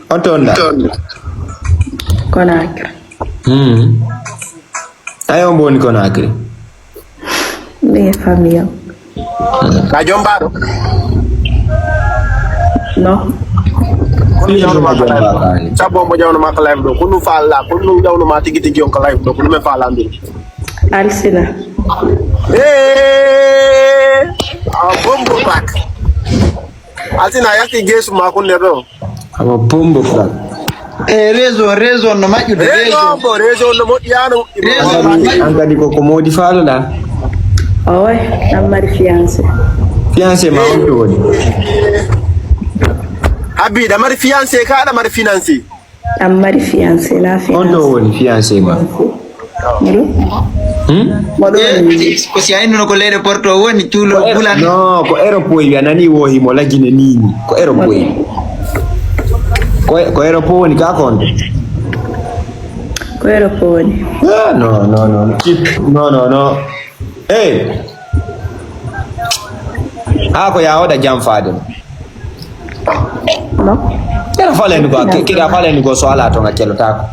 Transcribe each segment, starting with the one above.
Otonda. Conakry. Ayo mboni Conakry. Ni famille. Kajombaro. No. Kunu jawno ma live. Sabo mo jawno ma live do. Kunu falla, kunu jawno ma tigi tigi on live do. Kunu me falla ndir. Alsina. Bombo crack. Alsina yaki gesu ma kunne do. Amo bombo crack. Rezo no majude rezo no modiano. Anka di ko modi falo la. Oy, namari fiancé. Fiancé ma on do woni. Abi da mari fiancé ka da mari financé. Namari fiancé la fiancé. On do woni fiancé ma. ko si ayno no ko lere porto woni chulo bulan No, ko aeroport ya nani wo himo lagine nini. Ko aeroport. Ko aeroport ni ka kon. Ko aeroport. No. No. Hey. Ako ya oda jam fadem. No. Kera fale ni ko kira fale ni ko so ala to ngakelo tako.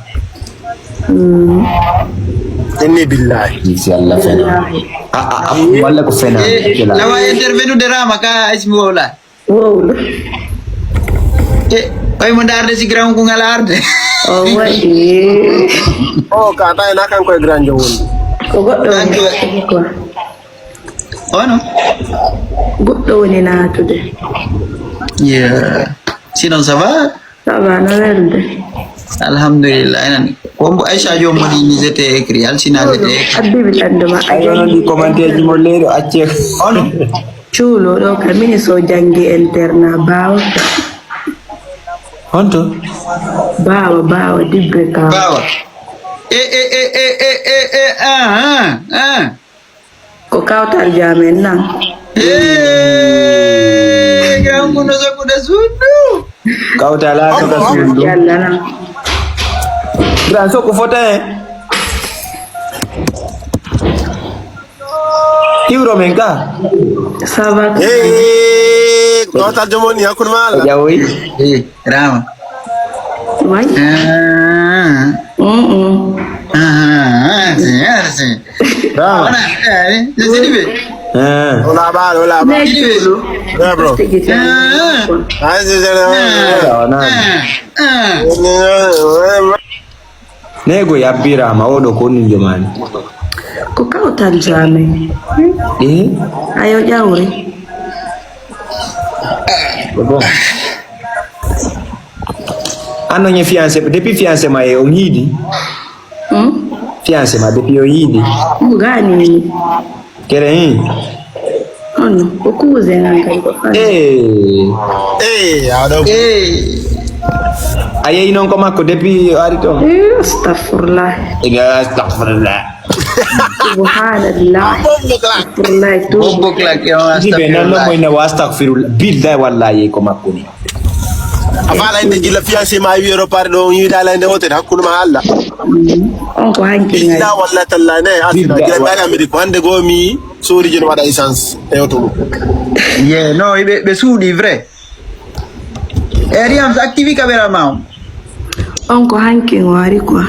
Inni billahi. Isi Allah fena. Wala ko fena. lawa intervenu de rama ka ismi wala Wow. ay mo darde si gram ko ngalarde Oh, wadi. Ka tay na kan koy grand jawon. Ko goddo ko. ono Goddo woni na tude. yeah sinon ça va Ça va na welde. alhamdulillah nan ko Aisha jo mo ni zete écrit al sinale de Abbi bitanduma Ayo non di commenter ji mo leero acce. ono chulo do kamini so jangi interna bawo. Honto. Bawo dibre ka. bawa Ko kawtal jamen nan. gram ko no zakuda sudu Kauta la to ka sundu. Yalla nan. Gran so ko fota Tiro menka. Ça va. Ko ta jomoni yakun mala. Jawi. rama Wai. Rama. Ola ba. Ne chulo. Yeah bro. Nego ya bira ma odo ko ni jomani. Ko kawtal jamen. Ayo jawre. Bon. Ano nye fiancé depuis fiancé ma e ongidi. Fiancé ma depuis ongidi. Ngani. Kere Ono, okuze nanga iko fana. Ado. Aye inon ko makko depuis arito. Astaghfirullah. Astaghfirullah. Subhanallah. Astaghfirullah. Bobo klak yo Jibe nan no moy ne wa astaghfirullah. Billahi wallahi ko makko ni. Afala inde jilla fiancé ma wiero par do yi dala inde wote hakkuno ma alla. On ko hanki ngai. Illa wallahi talla ne asina jilla bala mi ko hande go mi sori jeno wada essence e auto. yeah no be sudi vrai eriam activi camera mau On ko hanki ngwari kwa.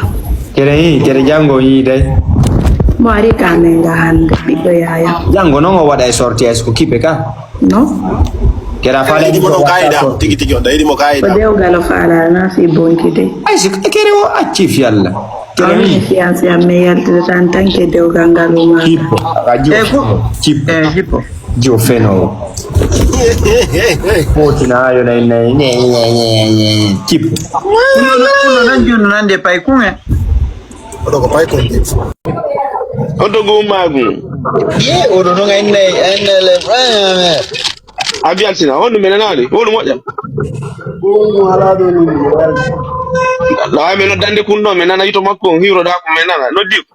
Kere jango yi dai. Mwari kamenga hande bido yaya. Jango no ngo wada e sorti es ko kipe ka. No? Kera fala Di mo kaida tigi on dai mo Ko kaida. dew galo fala na fi bonki de. Ay si kere o acci fi alla. Kami fiancé amme yalde tan tanke dew gangalo ma. Tipo. Tipo. tipo Jo feno. Poti na ayo na tipo. uno nanjuno nande pay kunge Odo ko pay ko. Odo go magu. ye odo no ngai le Abi alsina onu menanali. Onu moja. La meno dande kunno menana yito makko hiro da ko menana no dik.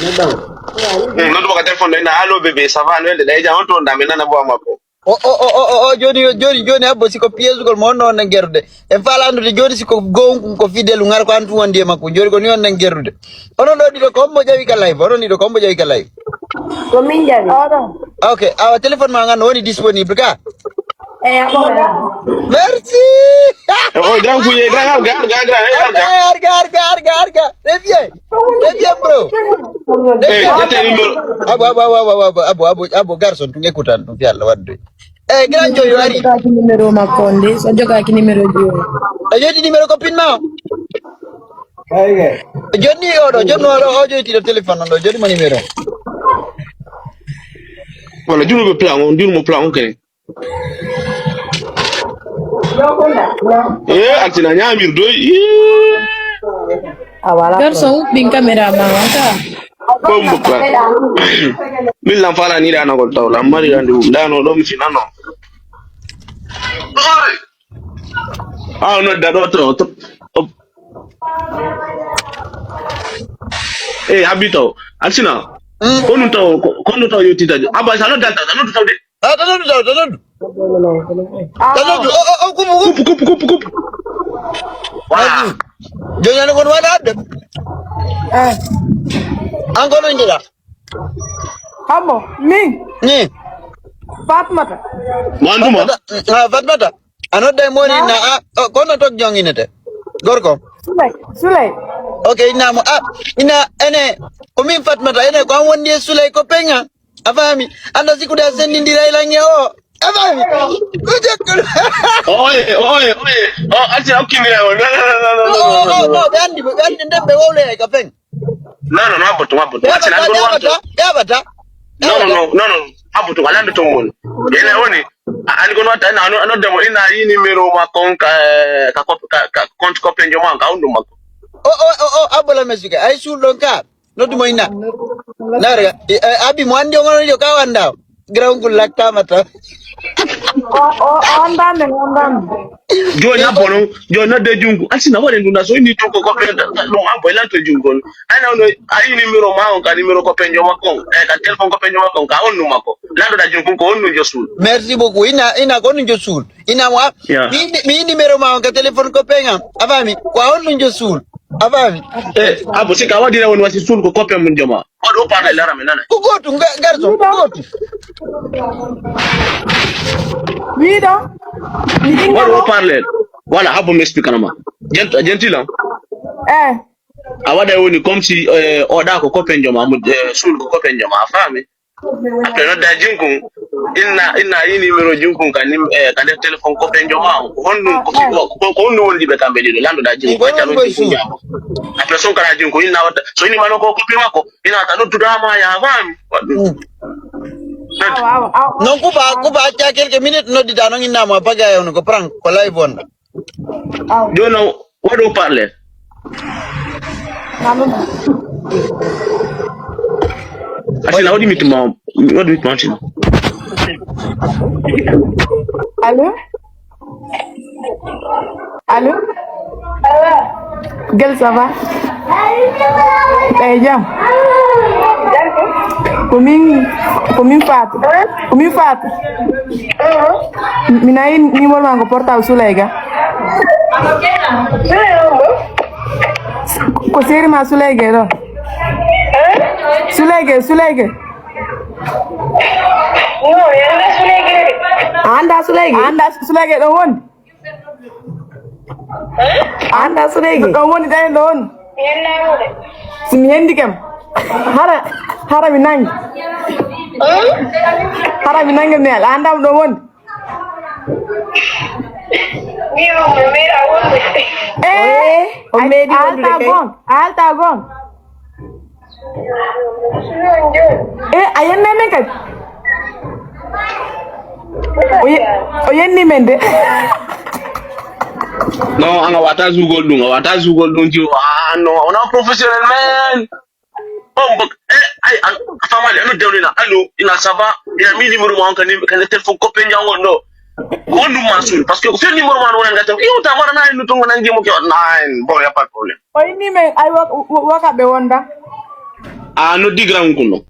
No do ka telephone ina allo bebe ça va no ende dai ja on to nda menana bo makko. joni abbo siko piesugol mo non na gerrude e falandude joni siko gonkum ko fidelu ngar ko antu wonde makko joni ko ni on nan gerrude onon do dido ko mo jawi ka live onon dido ko mo jawi ka live Ko min jabi. okay our telephone ma ngano woni disponible ka Merci. Oh, grand fouillé, grand. Harga. Reviens, bro. Jete numéro. Abo, garçon, tungekutan tu fiala wadde. Grand Joy wari. Numéro Makonde, so joga ki numéro Joy. Ajodi numéro copine ma. Joni ojo ti téléphone ndo jodi ma numéro. Voilà, dinu mo plan kene. Altina nyamir doy. Garçon, bin caméra mawata. Bombo kwa. Milla fala ni dana ko tawla mari gandi dano do mi finano. No da do. Habito. Altina. Kono to yotita. Aba salo data, no to de. Tanod. Kup. Wala. Jonya no kon wala de. Angono ndira. Abo, Ni. Fatmata. Manduma. Fatmata. Anodda moni na kono tok jonginete. Gorko. Sulay. Okay, ina ene komi Fatmata ene ko wondi Sulay ko penga. Afami, anda siku da sendi ndira ilange o. Afami. Kujakul. Oye. Altina okimi ya. No, gandi ndembe wole ka peng. No, abuto. Altina Yabata. No. Abuto walando to mon. Ele oni. Ani kono ata na no demo ina yi numero ma konka ka compte copenjo ma ka undu mako. Abola mesika. Ai sulon ka. No dimo ina. Nara abi mwandi ngono yo ka wanda. Ground kulakta mata. Ondane. Jo na de jungu. Altina wale ndunda so ni to ko copenjo no abo ila to jungu. Ana no ai numero ma ka numero copenjo ma kon. Ka telephone copenjo ma kon ka undu mako. Lando da jungu ko undu josul. Merci beaucoup. Ina konu josul. Ina wa. Mi numero ma ka telephone ko penga. Afami. Kwa onu josul. Afami. Abo sika wadi na woni wasi sul ko kopem mun jama. Odo pa na lara menana. Kugotu garso. Kugotu. Vida. Odo parler. Voilà, abo me explique nama. Gentil. Awada woni comme si oda ko kopem jama sul ko kopem jama afami. Après no da jingu ina yi numero jingu kan kan telephone ko penjo ma ko honno wondi be kambe dido lando da jingu ta no jingu après son kana jingu ina wata so ini mano ko kopi mako ina ta no tudama ya fami Non kuba cha quelques minutes no di dano ina ma paga yo ko prank ko live on. Do no what do parler? Asina what do you mean Allô? Gel, ça va? Jam. Komin Fat. Minai nimor mango portal Sulega. Ko seri ma Sulega do. Sulega. No, anda Sulega do won. Anda Sulega do won dai don. Simi hendi kam. Hara minang. Hara minang mel anda do won. Alta gon. Ayan nene kat. Oyen ni mende. No, anga wata zugol dung ji no, ona professional man. Ai famali ano dewlina allo ina sava ina mi numéro mo kan telephone ko penja ngono. Kondu masul parce que ko fel numéro man wona ngata yo ta wara na no tongo nangi mo ko nine bon y a pas de problème. Oy ni me ay waka be wonda. No digram kuno.